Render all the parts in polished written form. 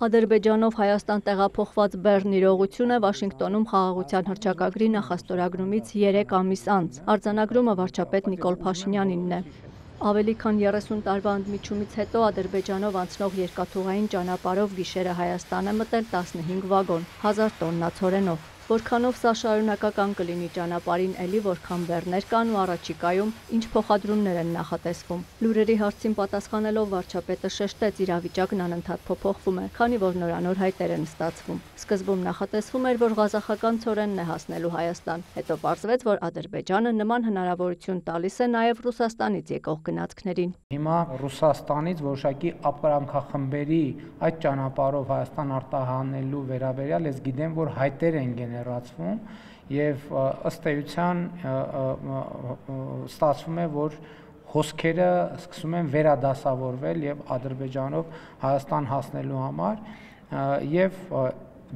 Ադրբեջանով Հայաստան տեղափոխված Բեռն իրողությունը Վաշինգտոնում խաղաղության հռչակագրի նախաստորագրումից 3 ամիս անց, արձանագրումը վարչապետ Նիկոլ Փաշինյանինն է։ Ավելի քան 30 տարվա ընդմիջումից հետո Ադրբեջանով անցնող երկաթուղային ճանապարհով գիշերը Հայաստան է մտել 15 վագոն, 1000 տոննա ցորենով։ Որքանով սա շարունակական կլինի ճանապարհին էլի որքան բեռներ կան ու առաջիկայում ինչ փոխադրումներ են նախատեսվում։ Լուրերի հարցին պատասխանելով վարչապետը շեշտեց իրավիճակն անընդհատ փոփոխվում է, քանի որ նորանոր հայտեր են ստացվում։ Սկզբում նախատեսվում էր, որ ղազախական ցորենն է հասնելու Հայաստան, հետո պարզվեց, որ Ադրբեջանը նման հնարավորություն տալիս է նաև Ռուսաստանից եկող գնացքներին։ Հիմա Ռուսաստանից որոշակի ապրանքախմբերի այդ ճանապարհով Հայաստան արտահանելու վերաբերյալ ես գիտեմ, որ հայտեր են գեներացվում եւ ըստ էության ստացվում է, որ հոսքերը սկսում են վերադասավորվել եւ Ադրբեջանով Հայաստան հասնելու համար եւ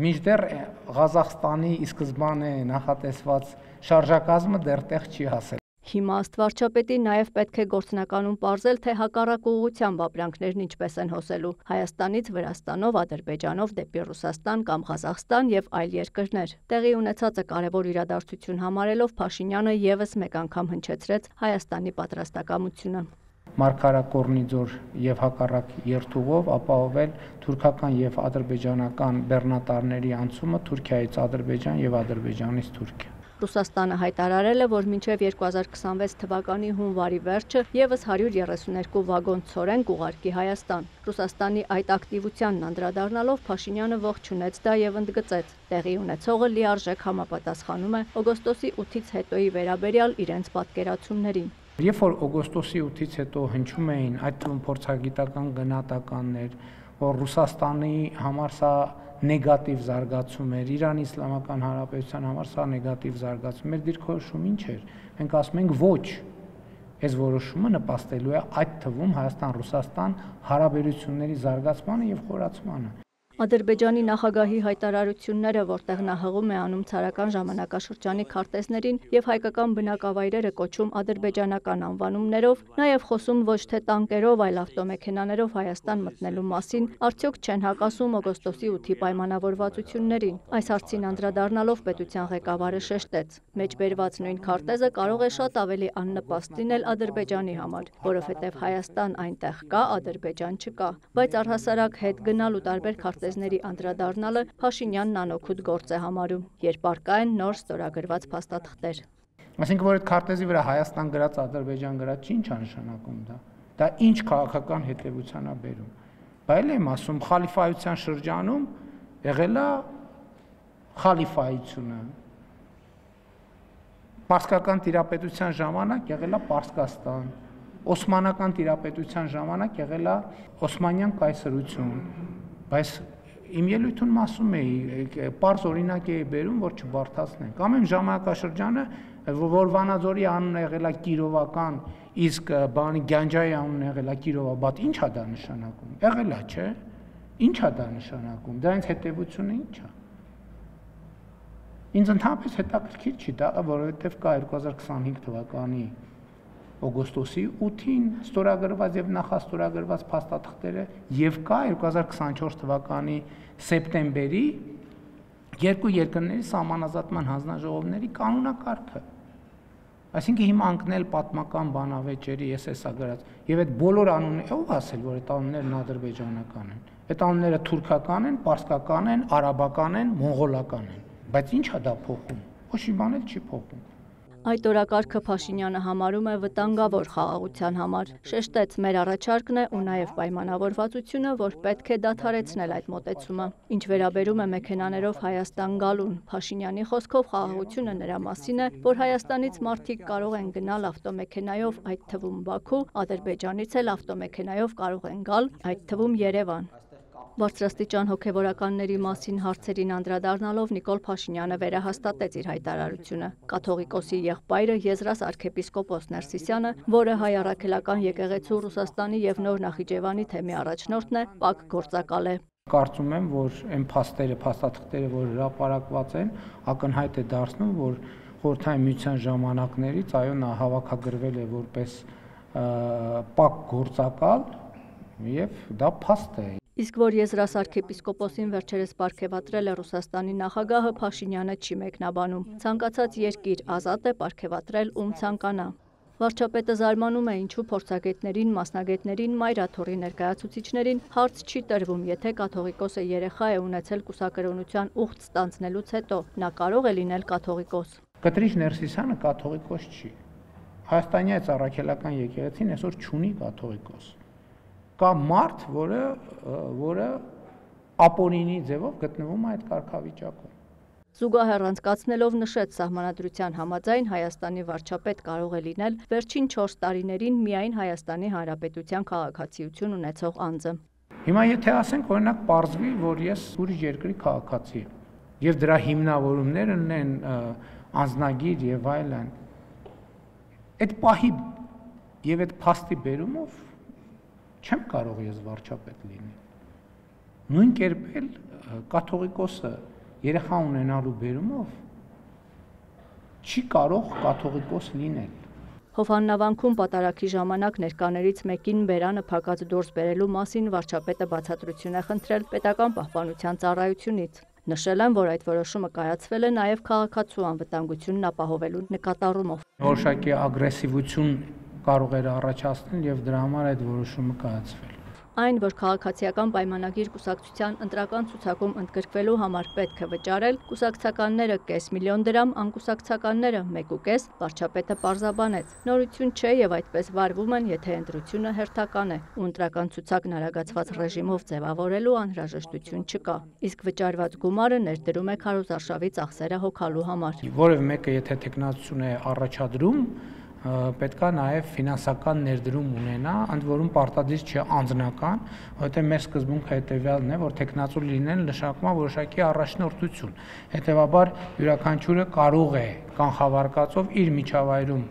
մինչդեռ Ղազախստանի ի սկզբանե նախատեսված շարժակազմը դեռ տեղ չի հասել։ Հիմա ըստ վարչապետի նաև պետք է գործնականում պարզել, թե հակառակ ուղղությամբ ապրանքներն ինչպես են հոսելու Հայաստանից Վրաստանով, Ադրբեջանով դեպի Ռուսաստան կամ Ղազախստան եւ այլ երկրներ։ Տեղի ունեցածը կարևոր իրադարձություն համարելով Փաշինյանը եւս մեկ անգամ հնչեցրեց Հայաստանի պատրաստակամությունը։ Մարգարակորնի ձոր եւ հակառակ երթուղով ապահովել թուրքական եւ ադրբեջանական բեռնատարների անցումը Թուրքիայից Ադրբեջան եւ Ադրբեջանից Թուրքիա։ Ռուսաստանը հայտարարել է, որ մինչև 2026 թվականի հունվարի վերջը եւս 132 վագոն ցորեն կուղարկի Հայաստան։ Ռուսաստանի այդ ակտիվությանն անդրադառնալով Փաշինյանը ողջունեց դա եւ ընդգծեց. տեղի ունեցողը լիարժեք համապատասխանում է օգոստոսի 8-ից հետոյի վերաբերյալ իրենց պատկերացումներին։ Երբ որ օգոստոսի 8-ից հետո հնչում էին այդ թվում փորձագիտական գնահատականներ, որ Ռուսաստանի համար սա նեգատիվ զարգացում էր, Իրանի Իսլամական Հանրապետության համար սա նեգատիվ զարգացում էր, դիրքորոշում ինչ էր։ Մենք ասում ենք ոչ։ Այս որոշումը նպաստելու է այդ թվում Հայաստան-Ռուսաստան հարաբերությունների զարգացմանը եւ խորացմանը։ Ադրբեջանի նախագահի հայտարարությունները, որտեղ նա հղում է անում ցարական ժամանակաշրջանի քարտեզներին եւ հայկական բնակավայրերը կոչում ադրբեջանական անվանումներով, նաեւ խոսում ոչ թե տանկերով, այլ ավտոմեքենաներով Հայաստան մտնելու մասին, արդյոք չեն հակասում օգոստոսի 8-ի պայմանավորվածություններին։ Այս հարցին անդրադառնալով պետության ղեկավարը շեշտեց. մեջբերված նույն քարտեզը կարող է շատ ավելի աննպաստ լինել Ադրբեջանի համար, որովհետեւ Հայաստան այնտեղ կա, Ադրբեջան չկա, բայց առհասարակ հետ գնալ ու տարբեր քարտեզների անդրադառնալը Փաշինյանն անօգուտ գործ է համարում, երբ առկա են նոր ստորագրված փաստաթղթեր։ Այսինքն, որ այդ քարտեզի վրա Հայաստան գրած, Ադրբեջան գրած ինչ է նշանակում դա։ Դա ինչ քաղաքական հետևության է բերում։ Բայց եմ ասում, խալիֆայության շրջանում եղել է խալիֆայությունը։ Պարսկական տիրապետության ժամանակ եղել է Պարսկաստան։ Օսմանական տիրապետության ժամանակ եղել է Օսմանյան կայսրություն։ Բայց իմ ելույթում ասում էի, պարզ օրինակ էի բերում, որ չբարդացնենք։ Կամ այն ժամանակաշրջանը, որ Վանաձորի անունը եղել է Կիրովական, իսկ բանի Գանջայի անունը եղել է Կիրովաբադ, ի՞նչ է դա նշանակում։ Եղել է, չէ՞։ Ի՞նչ է դա նշանակում։ Դրանց հետևությունը ի՞նչ է։ Ինձ ընդհանրապես հետաքրքիր չի դա, որովհետև կա 2025 թվականի օգոստոսի 8-ին ստորագրված եւ նախաստորագրված փաստաթղթերը եւ կա 2024 թվականի սեպտեմբերի երկու երկրների սահմանազատման հանձնաժողովների կանոնակարգը։ Այսինքն հիմա անկնել պատմական բանավեճերի ես էսա գրած եւ այդ բոլոր անունները ով ասել, որ այդ անուններն ադրբեջանական են։ Այդ անունները թուրքական են, պարսկական են, արաբական են, մոնղոլական են։ Բայց ի՞նչ է դա փոխում։ Ոչ մի բան էլ չի փոխում։ Այդ օրակարգը Փաշինյանը համարում է վտանգավոր խաղաղության համար։ Շեշտեց, մեր առաջարկն է ու նաև պայմանավորվածությունը, որ պետք է դադարեցնել այդ մոտեցումը։ Ինչ վերաբերում է մեքենաներով Հայաստան գալուն, Փաշինյանի խոսքով խաղաղությունը նրա մասին է, որ Հայաստանից մարդիկ կարող են գնալ ավտոմեքենայով, այդ թվում Բաքու, Ադրբեջանից էլ ավտոմեքենայով կարող են գալ, այդ թվում Երևան։ Բարձրաստիճան հոգևորականների մասին հարցերին անդրադառնալով Նիկոլ Փաշինյանը վերահաստատեց իր հայտարարությունը։ Կաթողիկոսի եղբայրը Եզրաս arczepiskopos Ներսիսյանը, որը հայ առաքելական եկեղեցու Ռուսաստանի եւ Նոր Նախիջևանի թեմի առաջնորդն է, պակ գործակալ է։ Կարծում եմ, որ այն փաստաթղթերը, որ հրապարակված են, ակնհայտ է դարձնում, որ Խորհրդային Միության ժամանակներից այո նա հավաքագրվել է որպես պակ գործակալ եւ դա փաստ է։ Իսկ որ եզրասարքեպիսկոպոսին վերջերս պարգևատրել է Ռուսաստանի նախագահը, Փաշինյանը չի մեկնաբանում։ Ցանկացած երկիր ազատ է պարգևատրել ում ցանկանա։ Վարչապետը զարմանում է, ինչու փորձագետներին, մասնագետներին, մայրաթոռի ներկայացուցիչներին հարց չի տրվում, եթե կաթողիկոսը երեխա է ունեցել կուսակրոնության ուխտ ստանձնելուց հետո, նա կարող է լինել կաթողիկոս։ Կտրիչ Ներսիսյանը կաթողիկոս չի։ Հայաստանի Ծառաքելական եկեղեցին այսօր չունի կաթողիկոս։ Կա մարդ, որը ապոնինի ձևով գտնվում է այդ կարգավիճակում։ Զուգահեռ անցկացնելով նշեց սահմանադրության համաձայն Հայաստանի վարչապետ կարող է լինել վերջին 4 տարիներին միայն Հայաստանի Հանրապետության քաղաքացիություն ունեցող անձը։ Հիմա եթե ասենք օրինակ պարզվի, որ ես ուրիշ երկրի քաղաքացի եմ, եւ դրա հիմնավորումները ունեն անձնագիր եւ այլն, այդ պահի եւ այդ փաստի բերումով չեմ կարող ես վարչապետ լինել։ Նույն կերպ էլ կաթողիկոսը երեխա ունենալու բերումով չի կարող կաթողիկոս լինել։ Հովհաննավանքում պատարագի ժամանակ ներկաներից մեկին բերանը փակած դուրս բերելու մասին վարչապետը բացատրություն է խնդրել պետական պահպանության ծառայությունից։ Նշել են, որ այդ որոշումը կայացվել է նաև քաղաքացու անվտանգությունն ապահովելու նկատառումով։ Որոշակի ագրեսիվություն կարող էր առաջացնել եւ դրա համար այդ որոշումը կայացվել։ Այն, որ քաղաքացիական պայմանագիր կուսակցության ընտրական ցուցակում ընդգրկվելու համար պետք է վճարել, կուսակցականները $500,000 դրամ, անկուսակցականները 1.5, վարչապետը պարզաբանեց։ Նորություն չէ եւ այդպես վարվում են, եթե ընտրությունը հերթական է, ու ընտրական ցուցակն արագացված ռեժիմով ձևավորելու անհրաժեշտություն չկա։ Իսկ վճարված գումարը ներդրում է քարոզարշավի ծախսերը հոգալու համար։ Որևէ մեկը եթե տեխնացություն է առաջադրում, պետքա նաև ֆինանսական ներդրում ունենա, ընդ որում պարտադիր չէ անձնական, որովհետև մեր սկզբունքը հետևյալն է, որ տեխնացու լինել նշանակում է որոշակի առաջնորդություն։ Հետևաբար յուրաքանչյուրը կարող է կանխավարկածով իր միջավայրում,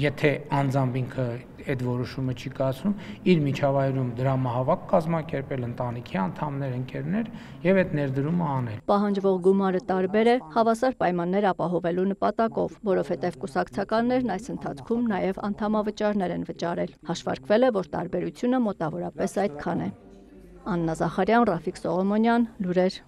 եթե անձամբ ինքը այդ որոշումը չի կայացնում, իր միջավայրում դրամահավաք կազմակերպել ընտանիքի անդամներ, ընկերներ եւ այդ ներդրումը անել։ Պահանջվող գումարը տարբեր է հավասար պայմաններ ապահովելու նպատակով, որովհետև կուսակցականներն այս ընթացքում նաև անդամավճարներ են վճարել։ Հաշվարկվել է, որ տարբերությունը մոտավորապես այդքան է։ Աննա Զախարյան, Ռաֆիկ Սողոմոնյան, լուրեր։